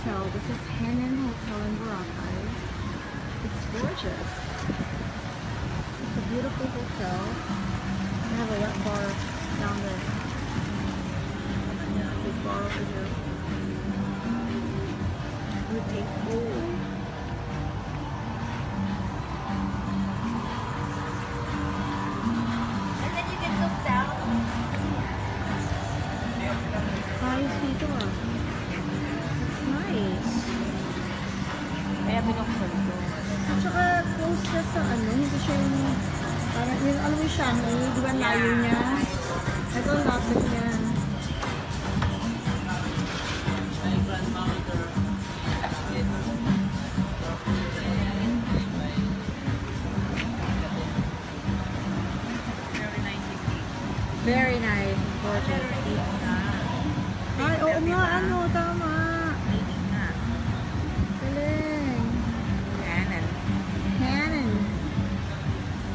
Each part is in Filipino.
hotel. This is Henan Hotel in Boracay. It's gorgeous. It's a beautiful hotel. They have a wet bar down there. Big bar over here. With a pool. And then you can look down. Ayos dito ah. It's nice. Kaya binuksan ko. At saka close siya sa ano, hindi siya yung parang yung alam mo yung Shanghai, di ba layo niya? Ito ang lapit niya. Very nice. Gorgeous. Ay, oo nga, ano, tama. Galing. Hanan.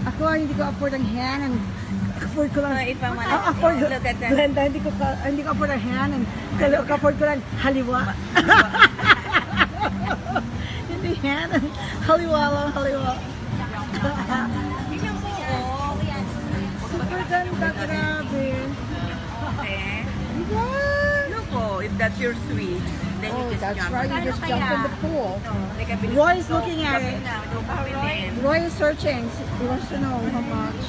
Ako, hindi ko afford ang Hanan. Afford ko lang. If I wanna afford ko. look at that. Brenda, hindi ko afford ang Hanan. Afford ko lang haliwa. Hindi Hanan. Haliwa lang, haliwa. Tingnan mo, oh. Super ganda, grabe. Okay. Diba? Look, oh, if that's your suite, then Oh, you just that's jump. right. You just jump in the pool. Like a bit- Roy is looking at Kapit it. na, no, kapit din. Roy is searching. He wants to know how much.